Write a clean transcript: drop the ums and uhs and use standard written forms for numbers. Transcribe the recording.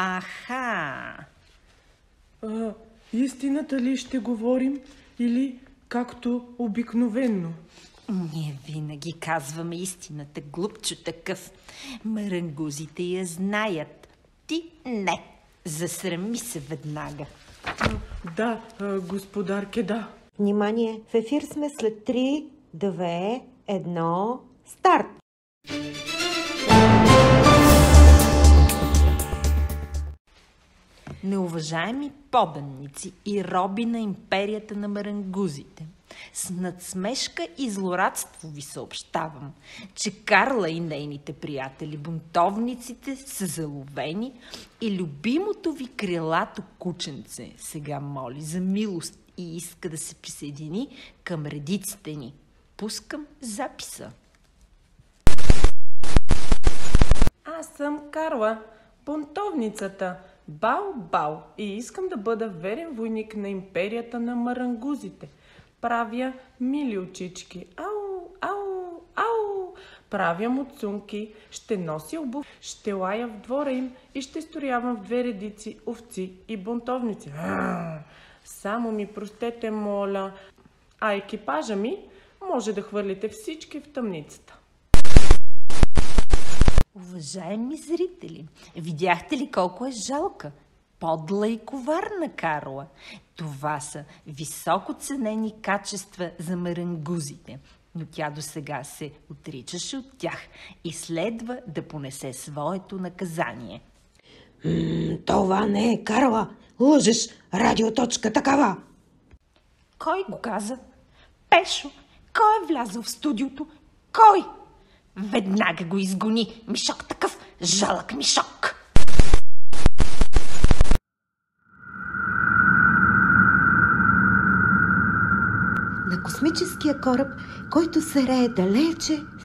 Аха! Истината ли ще говорим или както обикновенно? Ние винаги казваме истината, глупчо такъв. Марангузите я знаят. Ти не. Засрами се веднага. Да, господарке, да. Внимание, в ефир сме след 3, 2, 1, старт! Неуважаеми поданници и роби на империята на марангузите, с надсмешка и злорадство ви съобщавам, че Карла и нейните приятели, бунтовниците, са заловени и любимото ви крилато кученце сега моли за милост и иска да се присъедини към редиците ни. Пускам записа. Аз съм Карла, бунтовницата, Бао-Бао, и искам да бъда верен войник на империята на марангузите. Правя мили очички. Ау, ау, ау. Правя муцунки, ще нося обув, ще лая в двора им и ще сторявам в 2 редици овци и бунтовници. Само ми простете, моля. А екипажа ми може да хвърлите всички в тъмницата. Уважаеми зрители, видяхте ли колко е жалка? Подла и коварна Карла. Това са високо ценени качества за марангузите, но тя досега се отричаше от тях и следва да понесе своето наказание. Това не е Карла. Лъжеш, радиоточка такава. Кой го каза? Пешо, кой е влязъл в студиото? Кой? Веднага го изгони. Мишок такъв, жалък мишок. На космическия кораб, който се рее далече